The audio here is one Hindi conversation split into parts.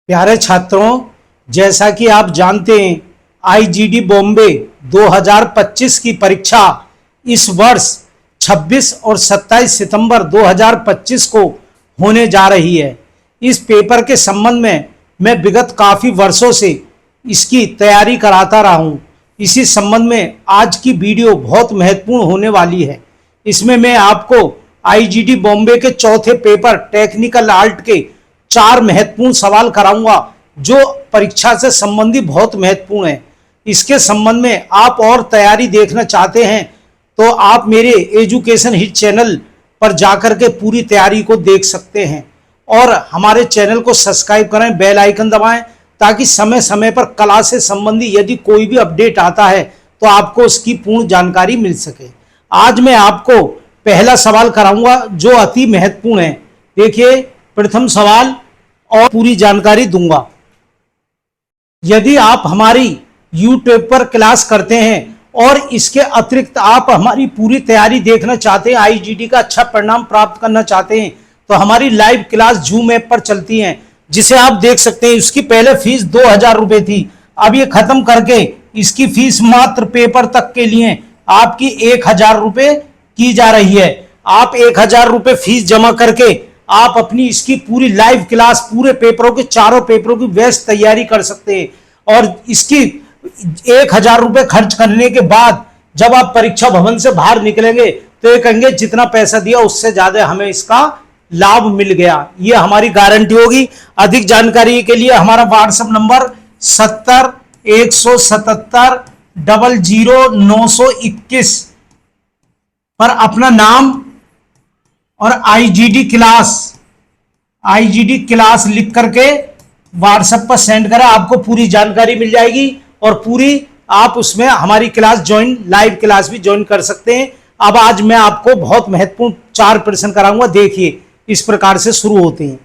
प्यारे छात्रों, जैसा कि आप जानते हैं आईजीडी बॉम्बे 2025 की परीक्षा इस वर्ष 26 और 27 सितंबर 2025 को होने जा रही है। इस पेपर के संबंध में मैं विगत काफ़ी वर्षों से इसकी तैयारी कराता रहा हूँ। इसी संबंध में आज की वीडियो बहुत महत्वपूर्ण होने वाली है। इसमें मैं आपको आईजीडी बॉम्बे के चौथे पेपर टेक्निकल आर्ट के 4 महत्वपूर्ण सवाल कराऊंगा जो परीक्षा से संबंधित बहुत महत्वपूर्ण है। इसके संबंध में आप और तैयारी देखना चाहते हैं तो आप मेरे एजुकेशन हिट चैनल पर जाकर के पूरी तैयारी को देख सकते हैं और हमारे चैनल को सब्सक्राइब करें, बेल आइकन दबाएं ताकि समय समय पर क्लास से संबंधी यदि कोई भी अपडेट आता है तो आपको उसकी पूर्ण जानकारी मिल सके। आज मैं आपको पहला सवाल कराऊंगा जो अति महत्वपूर्ण है। देखिए, प्रथम सवाल और पूरी जानकारी दूंगा। यदि आप हमारी YouTube पर क्लास करते हैं और इसके अतिरिक्त आप हमारी पूरी तैयारी देखना चाहते हैं, आईजीडी का अच्छा परिणाम प्राप्त करना चाहते हैं तो हमारी लाइव क्लास जूम ऐप पर चलती हैं जिसे आप देख सकते हैं। इसकी पहले फीस 2000 रुपये थी, अब ये खत्म करके इसकी फीस मात्र पेपर तक के लिए आपकी 1000 रुपये की जा रही है। आप 1000 रुपये फीस जमा करके आप अपनी इसकी पूरी लाइव क्लास पूरे पेपरों के चारों पेपरों की व्यस्त तैयारी कर सकते हैं और इसकी 1000 रुपये खर्च करने के बाद जब आप परीक्षा भवन से बाहर निकलेंगे तो ये कहेंगे जितना पैसा दिया उससे ज्यादा हमें इसका लाभ मिल गया। ये हमारी गारंटी होगी। अधिक जानकारी के लिए हमारा व्हाट्सएप नंबर 70 177 00 921 पर अपना नाम और आईजीडी क्लास लिख करके व्हाट्सएप पर सेंड करें, आपको पूरी जानकारी मिल जाएगी और पूरी आप उसमें हमारी क्लास ज्वाइन, लाइव क्लास भी ज्वाइन कर सकते हैं। अब आज मैं आपको बहुत महत्वपूर्ण 4 प्रश्न कराऊंगा। देखिए, इस प्रकार से शुरू होते हैं।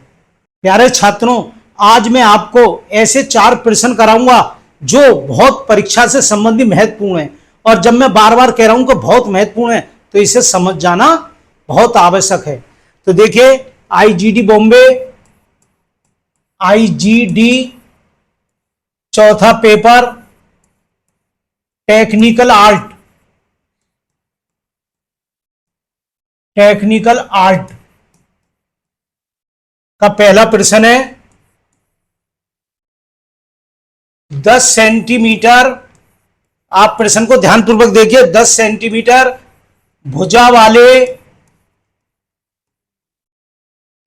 प्यारे छात्रों, आज मैं आपको ऐसे 4 प्रश्न कराऊंगा जो बहुत परीक्षा से संबंधित महत्वपूर्ण है और जब मैं बार बार कह रहा हूं कि बहुत महत्वपूर्ण है तो इसे समझ जाना बहुत आवश्यक है। तो देखिए, आईजीडी बॉम्बे, आईजीडी चौथा पेपर टेक्निकल आर्ट का पहला प्रश्न है 10 सेंटीमीटर। आप प्रश्न को ध्यानपूर्वक देखिए। 10 सेंटीमीटर भुजा वाले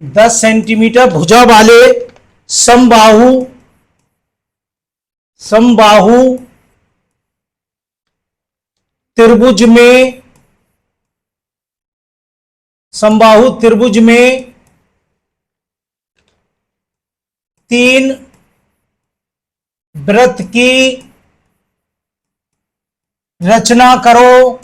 10 सेंटीमीटर भुजा वाले समबाहु त्रिभुज में 3 वृत्त की रचना करो।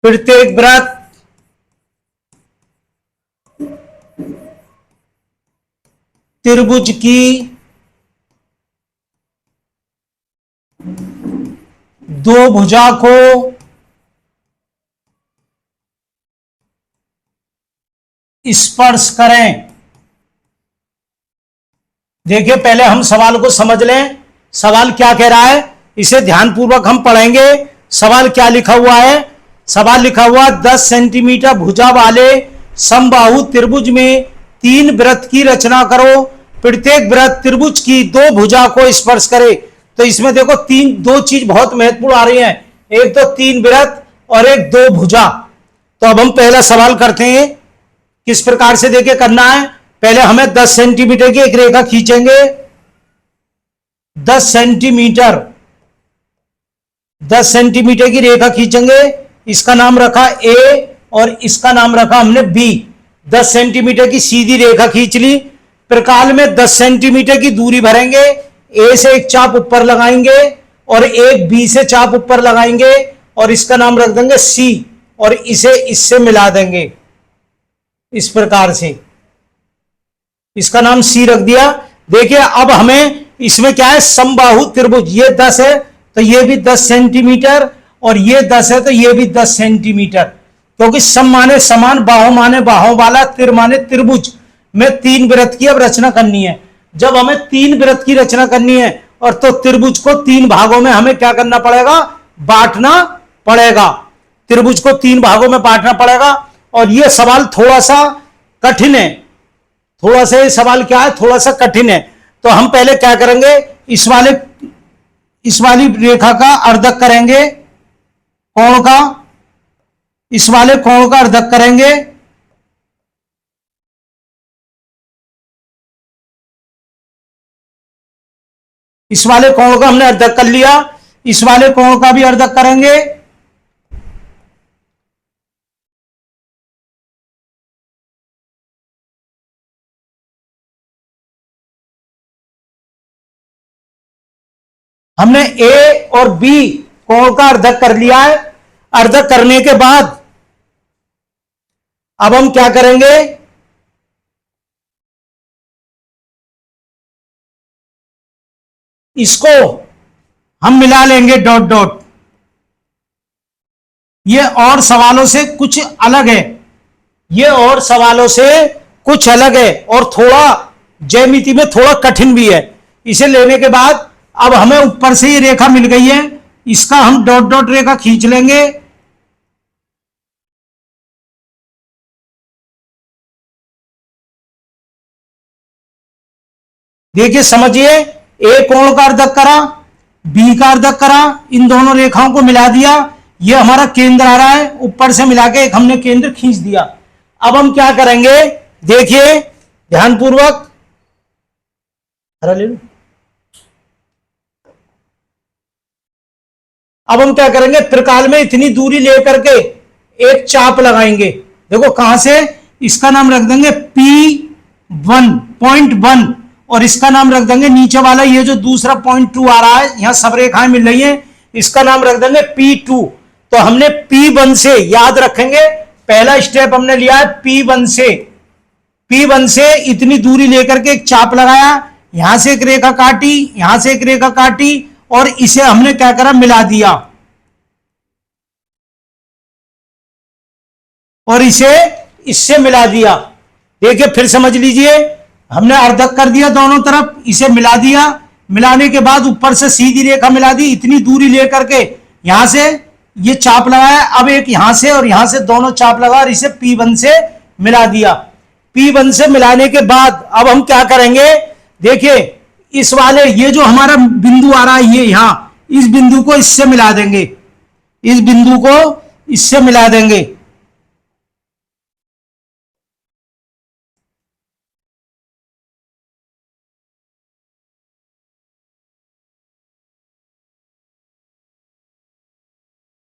प्रत्येक वृत्त त्रिभुज की 2 भुजा को स्पर्श करें। देखिए, पहले हम सवाल को समझ लें। सवाल क्या कह रहा है इसे ध्यानपूर्वक हम पढ़ेंगे। सवाल क्या लिखा हुआ है? सवाल लिखा हुआ 10 सेंटीमीटर भुजा वाले समबाहु त्रिभुज में 3 वृत्त की रचना करो। प्रत्येक वृत्त त्रिभुज की 2 भुजा को स्पर्श करे। तो इसमें देखो 2 चीज बहुत महत्वपूर्ण आ रही है, एक तो 3 वृत्त और एक 2 भुजा। तो अब हम पहला सवाल करते हैं। किस प्रकार से देखिए करना है। पहले हमें 10 सेंटीमीटर की एक रेखा खींचेंगे। 10 सेंटीमीटर की रेखा खींचेंगे। इसका नाम रखा ए और इसका नाम रखा हमने बी। 10 सेंटीमीटर की सीधी रेखा खींच ली। प्रकाल में 10 सेंटीमीटर की दूरी भरेंगे। ए से एक चाप ऊपर लगाएंगे और एक बी से चाप ऊपर लगाएंगे और इसका नाम रख देंगे सी और इसे इससे मिला देंगे। इस प्रकार से इसका नाम सी रख दिया। देखिए, अब हमें इसमें क्या है, समबाहु त्रिभुज। ये 10 है तो ये भी 10 सेंटीमीटर और ये 10 है तो ये भी 10 सेंटीमीटर, क्योंकि सम माने समान, बाहों माने बाहों वाला, तिर माने त्रिभुज में 3 वृत्त की अब रचना करनी है। जब हमें 3 वृत्त की रचना करनी है और तो त्रिभुज को 3 भागों में हमें क्या करना पड़ेगा, बांटना पड़ेगा। त्रिभुज को 3 भागों में बांटना पड़ेगा। और यह सवाल थोड़ा सा कठिन है, थोड़ा सा ये सवाल क्या है, थोड़ा सा कठिन है। तो हम पहले क्या करेंगे, इस वाली रेखा का अर्धक करेंगे, कोण का, इस वाले कोण का अर्धक करेंगे। इस वाले कोण का हमने अर्धक कर लिया, इस वाले कोण का भी अर्धक करेंगे। हमने ए और बी कोण का अर्धक कर लिया है। अर्धक करने के बाद अब हम क्या करेंगे, इसको हम मिला लेंगे डॉट डॉट। ये और सवालों से कुछ अलग है, ये और सवालों से कुछ अलग है और थोड़ा ज्यामिति में थोड़ा कठिन भी है। इसे लेने के बाद अब हमें ऊपर से ये रेखा मिल गई है, इसका हम डॉट डॉट रेखा खींच लेंगे। देखिए समझिए, ए कोण का अर्धक करा, बी का अर्धक करा, इन दोनों रेखाओं को मिला दिया, ये हमारा केंद्र आ रहा है, ऊपर से मिला के एक हमने केंद्र खींच दिया। अब हम क्या करेंगे, देखिए ध्यानपूर्वक, ले लो। अब हम क्या करेंगे, त्रिकाल में इतनी दूरी लेकर के एक चाप लगाएंगे। देखो कहां से, इसका नाम रख देंगे P1 .1 और इसका नाम रख देंगे नीचे वाला, ये जो दूसरा .2 आ रहा है, यहां सब रेखाएं मिल रही हैं, इसका नाम रख देंगे P2। तो हमने P1 से, याद रखेंगे पहला स्टेप हमने लिया है P1 से इतनी दूरी लेकर के एक चाप लगाया, यहां से एक रेखा काटी, यहां से एक रेखा काटी और इसे हमने क्या करा, मिला दिया और इसे इससे मिला दिया। देखिए फिर समझ लीजिए, हमने अर्धक कर दिया दोनों तरफ, इसे मिला दिया, मिलाने के बाद ऊपर से सीधी रेखा मिला दी, इतनी दूरी लेकर के यहां से ये चाप लगाया, अब एक यहां से और यहां से दोनों चाप लगा और इसे P1 से मिला दिया। P1 से मिलाने के बाद अब हम क्या करेंगे, देखिए इस वाले, ये जो हमारा बिंदु आ रहा है, ये यहां, इस बिंदु को इससे मिला देंगे, इस बिंदु को इससे मिला देंगे।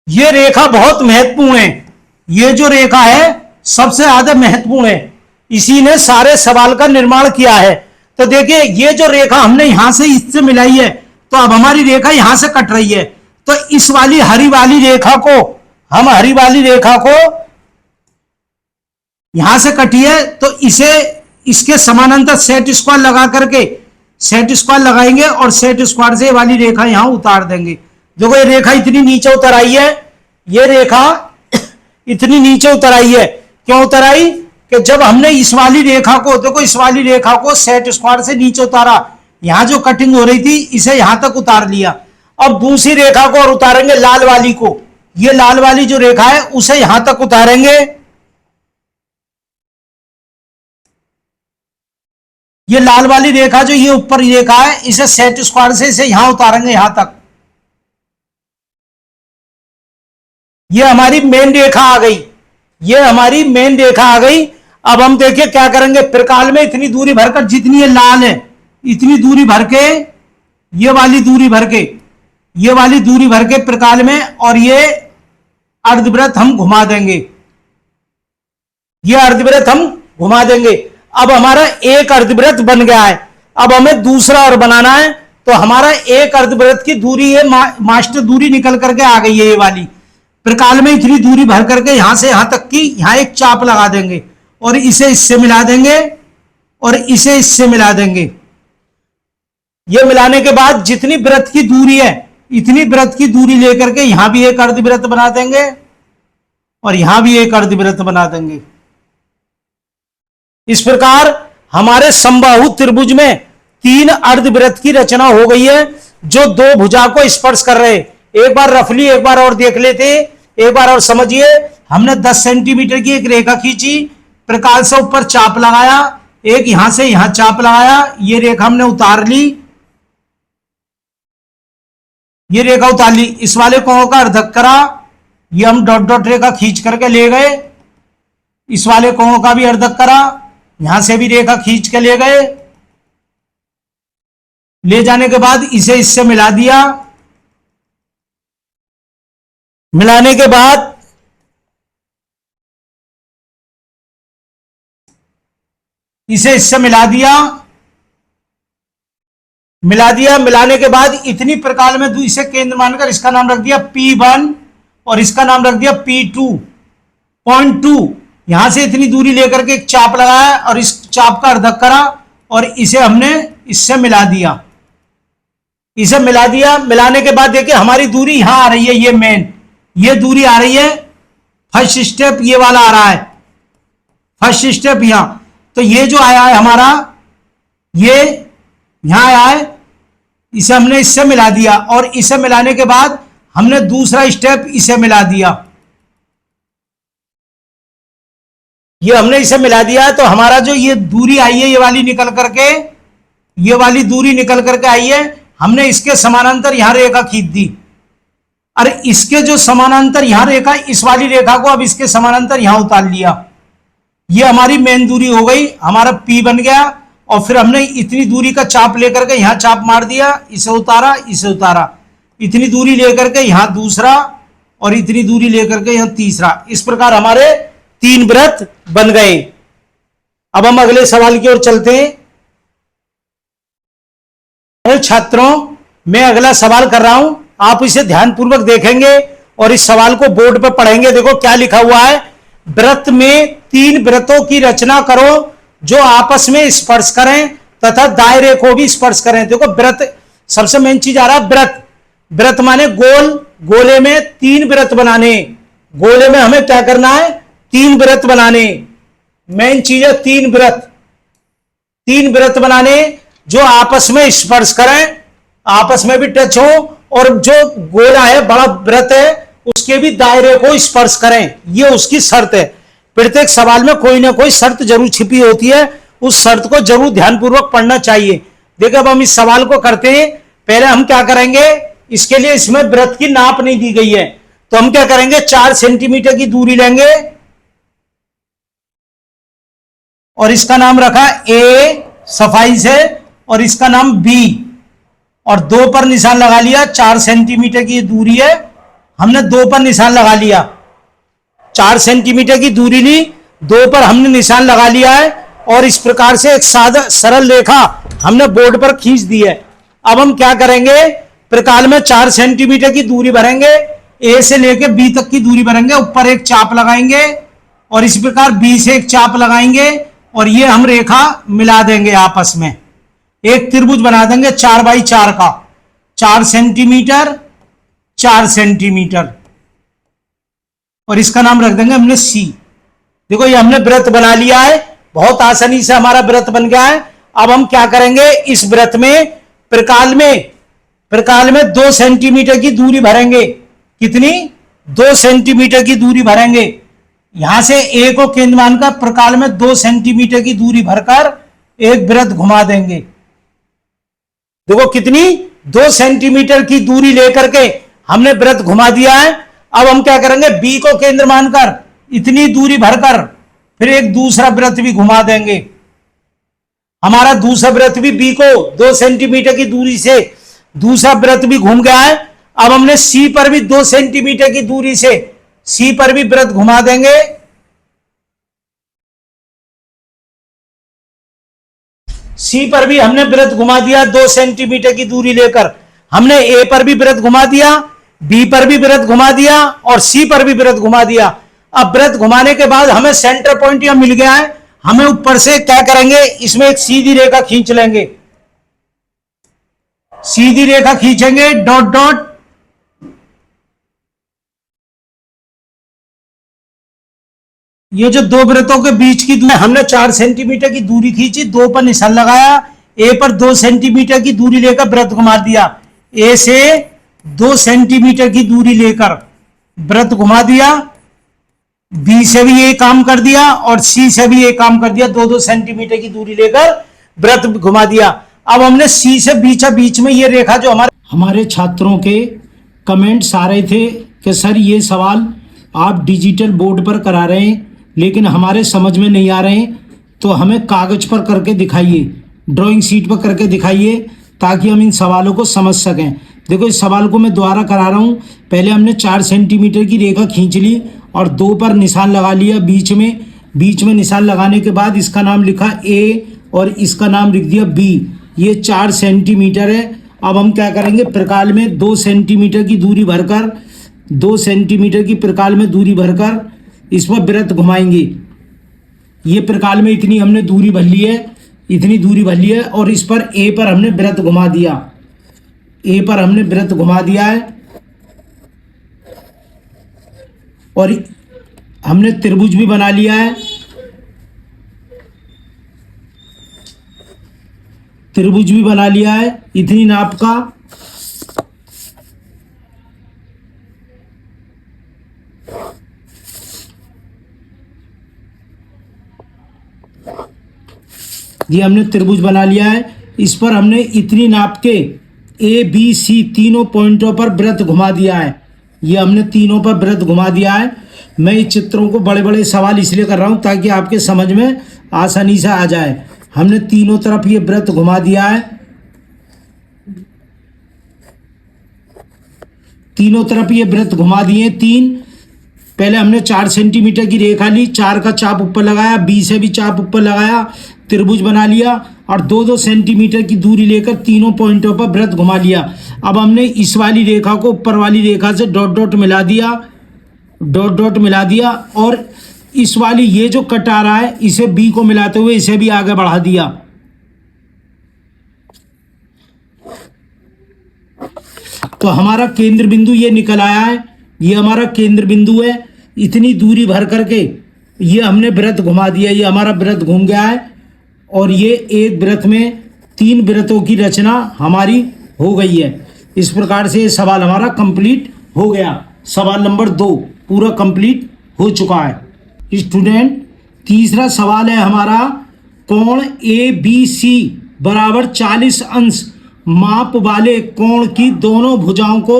ये रेखा बहुत महत्वपूर्ण है, ये जो रेखा है सबसे ज्यादा महत्वपूर्ण है, इसी ने सारे सवाल का निर्माण किया है। तो देखिए ये जो रेखा हमने यहां से इससे मिलाई है, तो अब हमारी रेखा यहां से कट रही है, तो इस वाली हरी वाली रेखा को, हम हरी वाली रेखा को यहां से कटी है, तो इसे इसके समानांतर सेट स्क्वायर लगा करके, सेट स्क्वायर लगाएंगे और सेट स्क्वायर से वाली रेखा यहां उतार देंगे। देखो ये रेखा इतनी नीचे उतर आई है, ये रेखा इतनी नीचे उतर आई है, क्यों उतर आई, कि जब हमने इस वाली रेखा को, देखो इस वाली रेखा को सेट स्क्वायर से नीचे उतारा, यहां जो कटिंग हो रही थी इसे यहां तक उतार लिया। अब दूसरी रेखा को और उतारेंगे, लाल वाली को, ये लाल वाली जो रेखा है उसे यहां तक उतारेंगे, ये लाल वाली रेखा जो ये ऊपर रेखा है, इसे सेट स्क्वायर से इसे यहां उतारेंगे, यहां तक। ये हमारी मेन रेखा आ गई, ये हमारी मेन रेखा आ गई। अब हम देखिए क्या करेंगे, त्रिकाल में इतनी दूरी भरकर, जितनी ये लाल है इतनी दूरी भर के, ये वाली दूरी भर के, ये वाली दूरी भर के त्रिकाल में, और ये अर्धवृत्त हम घुमा देंगे, ये अर्धवृत्त हम घुमा देंगे। अब हमारा एक अर्धवृत्त बन गया है, अब हमें दूसरा और बनाना है, तो हमारा एक अर्धवृत्त की दूरी है, मास्टर दूरी निकल करके आ गई है, ये वाली त्रिकाल में इतनी दूरी भर करके यहां से यहां तक की, यहां एक चाप लगा देंगे और इसे इससे मिला देंगे और इसे इससे मिला देंगे। ये मिलाने के बाद जितनी वृत्त की दूरी है इतनी वृत्त की दूरी लेकर के यहां भी एक अर्धवृत्त बना देंगे और यहां भी एक अर्धवृत्त बना देंगे। इस प्रकार हमारे समबाहु त्रिभुज में 3 अर्धवृत्त की रचना हो गई है जो 2 भुजा को स्पर्श कर रहे। एक बार रफली एक बार और देख लेते, एक बार और समझिए। हमने 10 सेंटीमीटर की एक रेखा खींची, प्रकाल से ऊपर चाप लगाया, एक यहां से यहां चाप लगाया, ये रेखा हमने उतार ली, ये रेखा उतार ली। इस वाले कोण का अर्धक करा, ये हम डॉट डॉट रेखा खींच करके ले गए। इस वाले कोण का भी अर्धक करा, यहां से भी रेखा खींच के ले गए। ले जाने के बाद इसे इससे मिला दिया। मिलाने के बाद इसे इससे मिला दिया। मिलाने के बाद इतनी प्रकार में इसे केंद्र मानकर इसका नाम रख दिया P1 और इसका नाम रख दिया P2.2। यहां से इतनी दूरी लेकर के एक चाप लगाया और इस चाप का अर्धक करा और इसे हमने इससे मिला दिया। इसे मिला दिया। मिलाने के बाद देखिए हमारी दूरी यहां आ रही है, ये मेन ये दूरी आ रही है। फर्स्ट स्टेप ये वाला आ रहा है, फर्स्ट स्टेप यहां। तो ये जो आया है हमारा, ये यहां आया है, इसे हमने इससे मिला दिया और इसे मिलाने के बाद हमने दूसरा स्टेप इसे मिला दिया। ये हमने इसे मिला दिया तो हमारा जो ये दूरी आई है, ये वाली निकल करके, ये वाली दूरी निकल करके आई है। हमने इसके समानांतर यहां रेखा खींच दी। अरे इसके जो समानांतर यहां रेखा, इस वाली रेखा को अब इसके समानांतर यहां उतार लिया। ये हमारी मेन दूरी हो गई, हमारा P बन गया। और फिर हमने इतनी दूरी का चाप लेकर के यहां चाप मार दिया, इसे उतारा, इसे उतारा। इतनी दूरी लेकर के यहां दूसरा और इतनी दूरी लेकर के यहां तीसरा। इस प्रकार हमारे 3 वृत्त बन गए। अब हम अगले सवाल की ओर चलते हैं। छात्रों, मैं अगला सवाल कर रहा हूं, आप इसे ध्यानपूर्वक देखेंगे और इस सवाल को बोर्ड पर पढ़ेंगे। देखो क्या लिखा हुआ है, वृत्त में 3 वृत्तों की रचना करो जो आपस में स्पर्श करें तथा दायरे को भी स्पर्श करें। देखो वृत्त, सबसे मेन चीज आ रहा है वृत्त। वृत्त माने गोल, गोले में 3 वृत्त बनाने। गोले में हमें क्या करना है, 3 वृत्त बनाने। मेन चीज है 3 वृत्त। 3 वृत्त बनाने जो आपस में स्पर्श करें, आपस में भी टच हो, और जो गोला है, बड़ा वृत्त है, उसके भी दायरे को स्पर्श करें। ये उसकी शर्त है। प्रत्येक सवाल में कोई ना कोई शर्त जरूर छिपी होती है, उस शर्त को जरूर ध्यानपूर्वक पढ़ना चाहिए। देखो अब हम इस सवाल को करते हैं। पहले हम क्या करेंगे, इसके लिए इसमें वृत्त की नाप नहीं दी गई है, तो हम क्या करेंगे, 4 सेंटीमीटर की दूरी लेंगे और इसका नाम रखा A सफाई से, और इसका नाम B, और 2 पर निशान लगा लिया। 4 सेंटीमीटर की दूरी है, हमने 2 पर निशान लगा लिया। 4 सेंटीमीटर की दूरी ली, 2 पर हमने निशान लगा लिया है, और इस प्रकार से एक सादा सरल रेखा हमने बोर्ड पर खींच दी है। अब हम क्या करेंगे, प्रकाल में 4 सेंटीमीटर की दूरी भरेंगे, A से लेकर B तक की दूरी भरेंगे, ऊपर एक चाप लगाएंगे और इस प्रकार B से एक चाप लगाएंगे और ये हम रेखा मिला देंगे आपस में, एक त्रिभुज बना देंगे 4 बाई 4 का। 4 सेंटीमीटर 4 सेंटीमीटर, और इसका नाम रख देंगे हमने C। देखो ये हमने वृत्त बना लिया है, बहुत आसानी से हमारा वृत्त बन गया है। अब हम क्या करेंगे, इस वृत्त में प्रकाल में 2 सेंटीमीटर की दूरी भरेंगे। कितनी, 2 सेंटीमीटर की दूरी भरेंगे। यहां से A को केंद्र मानकर प्रकाल में 2 सेंटीमीटर की दूरी भरकर एक वृत्त घुमा देंगे। देखो कितनी, 2 सेंटीमीटर की दूरी लेकर के हमने वृत्त घुमा दिया है। अब हम क्या करेंगे, B को केंद्र मानकर इतनी दूरी भरकर फिर एक दूसरा वृत्त भी घुमा देंगे। हमारा दूसरा वृत्त भी B को 2 सेंटीमीटर की दूरी से दूसरा वृत्त भी घूम गया है। अब हमने C पर भी 2 सेंटीमीटर की दूरी से C पर भी वृत्त घुमा देंगे। C पर भी हमने वृत्त घुमा दिया 2 सेंटीमीटर की दूरी लेकर। हमने A पर भी वृत्त घुमा दिया, B पर भी वृत्त घुमा दिया और C पर भी वृत्त घुमा दिया। अब वृत्त घुमाने के बाद हमें सेंटर पॉइंट यहां मिल गया है। हमें ऊपर से क्या करेंगे, इसमें एक सीधी रेखा खींच लेंगे। सीधी रेखा खींचेंगे, डॉट डॉट, ये जो दो वृत्तों के बीच की दूरी हमने 4 सेंटीमीटर की दूरी खींची, 2 पर निशान लगाया, ए पर 2 सेंटीमीटर की दूरी लेकर वृत्त घुमा दिया, ए से 2 सेंटीमीटर की दूरी लेकर वृत्त घुमा दिया, बी से भी ये काम कर दिया और सी से भी ये काम कर दिया, 2-2 सेंटीमीटर की दूरी लेकर वृत्त घुमा दिया। अब हमने सी से बीच में ये रेखा जो हमारे छात्रों के कमेंट्स आ रहे थे कि सर ये सवाल आप डिजिटल बोर्ड पर करा रहे हैं लेकिन हमारे समझ में नहीं आ रहे हैं, तो हमें कागज पर करके दिखाइए, ड्राइंग शीट पर करके दिखाइए ताकि हम इन सवालों को समझ सकें। देखो इस सवाल को मैं दोबारा करा रहा हूँ। पहले हमने 4 सेंटीमीटर की रेखा खींच ली और 2 पर निशान लगा लिया बीच में निशान लगाने के बाद इसका नाम लिखा ए और इसका नाम लिख दिया बी। ये 4 सेंटीमीटर है। अब हम क्या करेंगे, प्रकाल में 2 सेंटीमीटर की दूरी भरकर 2 सेंटीमीटर की प्रकाल में दूरी भरकर इस पर वृत्त घुमाएंगे। ये प्रकाल में इतनी हमने दूरी भर ली है, इतनी दूरी भर ली है और इस पर ए पर हमने वृत्त घुमा दिया, ए पर हमने वृत्त घुमा दिया है और हमने त्रिभुज भी बना लिया है। त्रिभुज भी बना लिया है इतनी नाप का। ये हमने त्रिभुज बना लिया है। इस पर हमने इतनी नाप के ए बी सी तीनों पॉइंटों पर वृत्त घुमा दिया है। ये हमने तीनों पर वृत्त घुमा दिया है। मैं इस चित्रों को बड़े बड़े सवाल इसलिए कर रहा हूं ताकि आपके समझ में आसानी से आ जाए। हमने तीनों तरफ ये वृत्त घुमा दिया है, तीनों तरफ ये वृत्त घुमा दिए 3। पहले हमने 4 सेंटीमीटर की रेखा ली, 4 का चाप ऊपर लगाया, बी से भी चाप ऊपर लगाया, त्रिभुज बना लिया और 2-2 सेंटीमीटर की दूरी लेकर तीनों पॉइंटों पर वृत्त घुमा लिया। अब हमने इस वाली रेखा को ऊपर वाली रेखा से डॉट डॉट मिला दिया, डॉट डॉट मिला दिया और इस वाली ये जो कट आ रहा है इसे बी को मिलाते हुए इसे भी आगे बढ़ा दिया। तो हमारा केंद्र बिंदु ये निकल आया है, ये हमारा केंद्र बिंदु है। इतनी दूरी भर करके ये हमने वृत्त घुमा दिया, ये हमारा वृत्त घूम गया है और ये एक वृत्त में 3 वृत्तों की रचना हमारी हो गई है। इस प्रकार से ये सवाल हमारा कंप्लीट हो गया। सवाल नंबर 2 पूरा कंप्लीट हो चुका है। स्टूडेंट, तीसरा सवाल है हमारा, कोण ए बी सी बराबर 40 अंश माप वाले कोण की दोनों भुजाओं को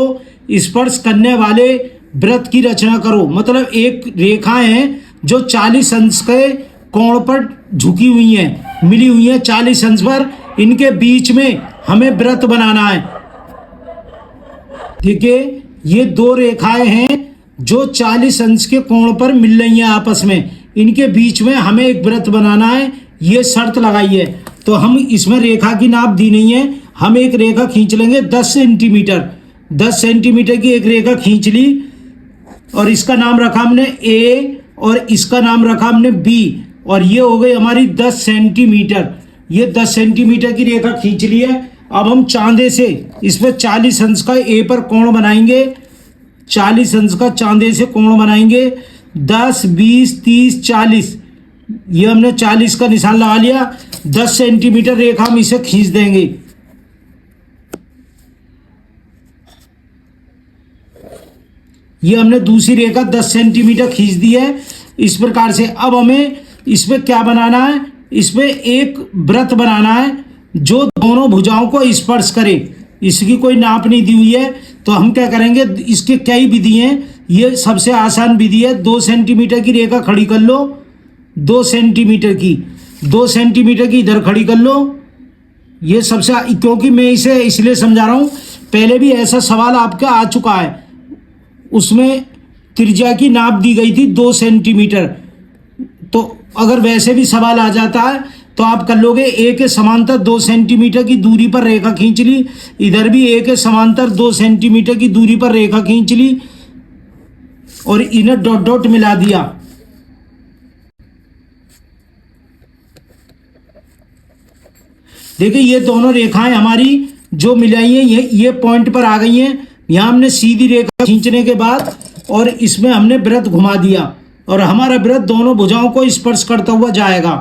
स्पर्श करने वाले वृत्त की रचना करो। मतलब एक रेखाएं हैं जो 40 अंश के कोण पर झुकी हुई हैं, मिली हुई हैं 40 अंश पर, इनके बीच में हमें वृत्त बनाना है। देखिए ये 2 रेखाएं हैं जो 40 अंश के कोण पर मिल रही हैं आपस में, इनके बीच में हमें एक वृत्त बनाना है, ये शर्त लगाई है। तो हम इसमें रेखा की नाप दी नहीं है, हम एक रेखा खींच लेंगे 10 सेंटीमीटर, 10 सेंटीमीटर की एक रेखा खींच ली और इसका नाम रखा हमने ए और इसका नाम रखा हमने बी और ये हो गई हमारी 10 सेंटीमीटर। ये 10 सेंटीमीटर की रेखा खींच ली है। अब हम चांदे से इस पर 40 अंश का ए पर कोण बनाएंगे, 40 अंश का चांदे से कोण बनाएंगे। 10, 20, 30, 40, ये हमने 40 का निशान लगा लिया। 10 सेंटीमीटर रेखा हम इसे खींच देंगे। ये हमने दूसरी रेखा 10 सेंटीमीटर खींच दी है। इस प्रकार से अब हमें इसमें क्या बनाना है, इसमें एक वृत्त बनाना है जो दोनों भुजाओं को स्पर्श करे। इसकी कोई नाप नहीं दी हुई है तो हम क्या करेंगे, इसके कई विधि हैं, ये सबसे आसान विधि है। 2 सेंटीमीटर की रेखा खड़ी कर लो, 2 सेंटीमीटर की इधर खड़ी कर लो। ये सबसे, क्योंकि मैं इसे इसलिए समझा रहा हूँ, पहले भी ऐसा सवाल आपका आ चुका है, उसमें त्रिज्या की नाप दी गई थी 2 सेंटीमीटर। तो अगर वैसे भी सवाल आ जाता है तो आप कर लोगे, ए के समांतर 2 सेंटीमीटर की दूरी पर रेखा खींच ली, इधर भी ए के समांतर 2 सेंटीमीटर की दूरी पर रेखा खींच ली और इन्हें डॉट डॉट मिला दिया। देखिए ये दोनों रेखाएं हमारी जो मिलाई हैं ये पॉइंट पर आ गई हैं। यहाँ हमने सीधी रेखा खींचने के बाद और इसमें हमने वृत्त घुमा दिया और हमारा वृत्त दोनों भुजाओं को स्पर्श करता हुआ जाएगा।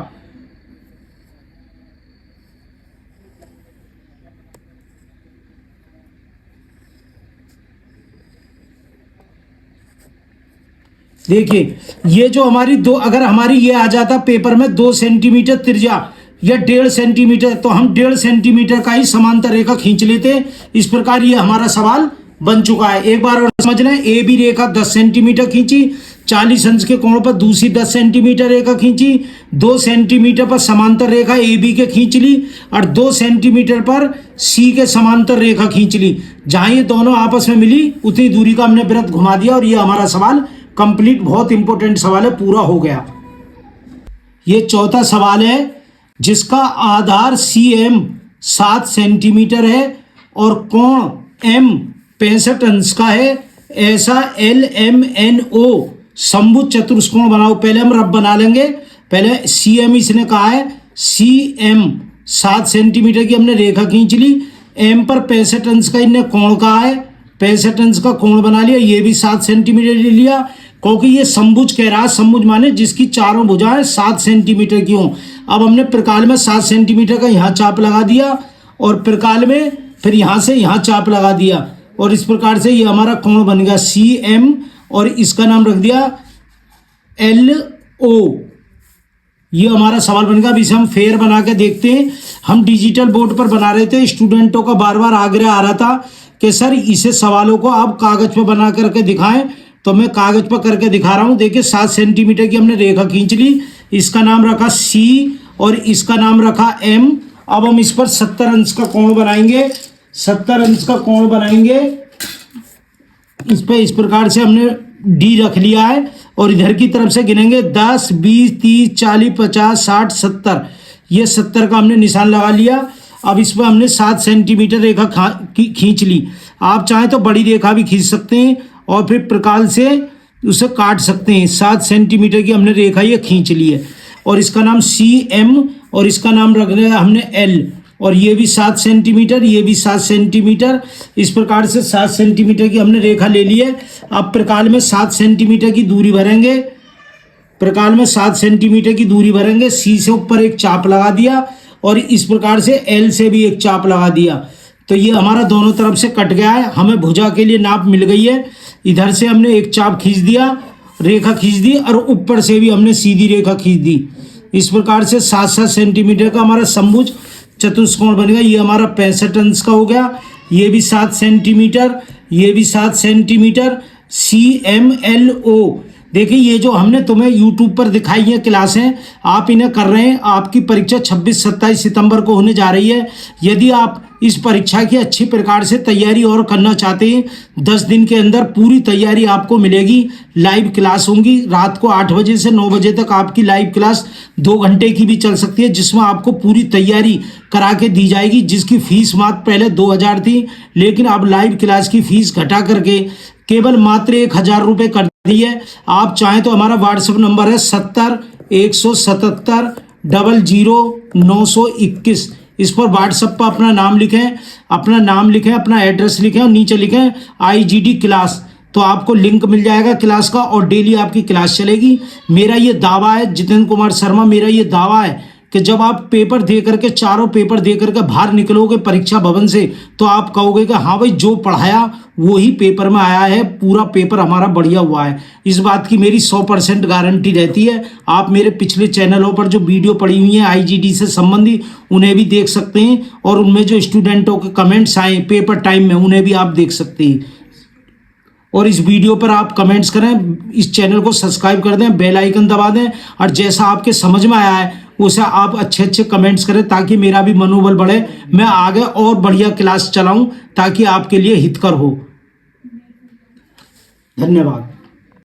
देखिए ये जो हमारी दो, अगर हमारी ये आ जाता पेपर में 2 सेंटीमीटर त्रिज्या या 1.5 सेंटीमीटर, तो हम 1.5 सेंटीमीटर का ही समांतर रेखा खींच लेते। इस प्रकार ये हमारा सवाल बन चुका है। एक बार और समझ लें, ए बी रेखा 10 सेंटीमीटर खींची, 40 अंश के कोण पर दूसरी 10 सेंटीमीटर रेखा खींची, 2 सेंटीमीटर पर समांतर रेखा ए बी के खींच ली और 2 सेंटीमीटर पर सी के समांतर रेखा खींच ली। जहां ये दोनों आपस में मिली उतनी दूरी का हमने वृत्त घुमा दिया और ये हमारा सवाल कंप्लीट। बहुत इंपॉर्टेंट सवाल है, पूरा हो गया। ये चौथा सवाल है जिसका आधार सी एम 7 सेंटीमीटर है और कोण एम 65 अंश का है। ऐसा एल एम एन ओ समभुज चतुष्कोण बनाओ। पहले हम रब बना लेंगे। पहले सी एम इसने कहा है, सी एम 7 सेंटीमीटर की हमने रेखा खींच ली। एम पर 65 अंश का इन्हें कोण कहा है, 65 अंश का कोण बना लिया। ये भी 7 सेंटीमीटर ले लिया क्योंकि ये समभुज कह रहा है। समभुज माने जिसकी चारों भुजाएं 7 सेंटीमीटर की हों। अब हमने प्रकाल में 7 सेंटीमीटर का यहाँ चाप लगा दिया और प्रकाल में फिर यहाँ से यहाँ चाप लगा दिया और इस प्रकार से ये हमारा कोण बन गया सी एम और इसका नाम रख दिया एल ओ। ये हमारा सवाल बन गया। अब इसे हम फेयर बना के देखते हैं। हम डिजिटल बोर्ड पर बना रहे थे, स्टूडेंटों का बार बार आग्रह आ रहा था कि सर इसे सवालों को आप कागज पर बना करके दिखाएं, तो मैं कागज पर करके दिखा रहा हूं। देखिए 7 सेंटीमीटर की हमने रेखा खींच ली, इसका नाम रखा सी और इसका नाम रखा एम। अब हम इस पर 70 अंश का कोण बनाएंगे, 70 अंश का कोण बनाएंगे। इस पे इस प्रकार से हमने डी रख लिया है और इधर की तरफ से गिनेंगे 10 20 30 40 50 60 70। ये 70 का हमने निशान लगा लिया। अब इस पर हमने 7 सेंटीमीटर रेखा खींच ली। आप चाहें तो बड़ी रेखा भी खींच सकते हैं और फिर प्रकाल से उसे काट सकते हैं। 7 सेंटीमीटर की हमने रेखा ये खींच ली है और इसका नाम सी एम और इसका नाम रख लिया हमने एल। और ये भी 7 सेंटीमीटर, ये भी 7 सेंटीमीटर। इस प्रकार से 7 सेंटीमीटर की हमने रेखा ले ली है। अब प्रकाल में 7 सेंटीमीटर की दूरी भरेंगे, प्रकाल में 7 सेंटीमीटर की दूरी भरेंगे। सी से ऊपर एक चाप लगा दिया और इस प्रकार से एल से भी एक चाप लगा दिया। तो ये हमारा दोनों तरफ से कट गया है। हमें भुजा के लिए नाप मिल गई है। इधर से हमने एक चाप खींच दिया, रेखा खींच दी और ऊपर से भी हमने सीधी रेखा खींच दी। इस प्रकार से 7-7 सेंटीमीटर का हमारा समभुज चतुष्कोण बन गया। ये हमारा 65 अंश का हो गया। ये भी 7 सेंटीमीटर, ये भी 7 centimetre. C M L O. देखिए ये जो हमने तुम्हें YouTube पर दिखाई है क्लासें, आप इन्हें कर रहे हैं। आपकी परीक्षा 26-27 सितंबर को होने जा रही है। यदि आप इस परीक्षा की अच्छी प्रकार से तैयारी और करना चाहते हैं, 10 दिन के अंदर पूरी तैयारी आपको मिलेगी। लाइव क्लास होंगी रात को 8 बजे से 9 बजे तक। आपकी लाइव क्लास 2 घंटे की भी चल सकती है, जिसमें आपको पूरी तैयारी करा के दी जाएगी, जिसकी फीस मात्र पहले 2000 थी, लेकिन अब लाइव क्लास की फीस घटा करके केवल मात्र 1000 रुपये कर दी है। आप चाहें तो हमारा व्हाट्सएप नंबर है 70 177 00 921। इस पर व्हाट्सएप पर अपना नाम लिखें, अपना एड्रेस लिखें और नीचे लिखें IGD क्लास, तो आपको लिंक मिल जाएगा क्लास का और डेली आपकी क्लास चलेगी। मेरा ये दावा है, जितेंद्र कुमार शर्मा, मेरा ये दावा है कि जब आप पेपर दे करके, चारों पेपर दे करके बाहर निकलोगे परीक्षा भवन से, तो आप कहोगे कि हाँ भाई जो पढ़ाया वो ही पेपर में आया है, पूरा पेपर हमारा बढ़िया हुआ है। इस बात की मेरी 100% गारंटी रहती है। आप मेरे पिछले चैनलों पर जो वीडियो पड़ी हुई हैं IGD से संबंधित, उन्हें भी देख सकते हैं और उनमें जो स्टूडेंटों के कमेंट्स आए पेपर टाइम में, उन्हें भी आप देख सकते हैं। और इस वीडियो पर आप कमेंट्स करें, इस चैनल को सब्सक्राइब कर दें, बेल आइकन दबा दें और जैसा आपके समझ में आया है उसे आप अच्छे कमेंट्स करें, ताकि मेरा भी मनोबल बढ़े, मैं आगे और बढ़िया क्लास चलाऊं ताकि आपके लिए हितकर हो। धन्यवाद।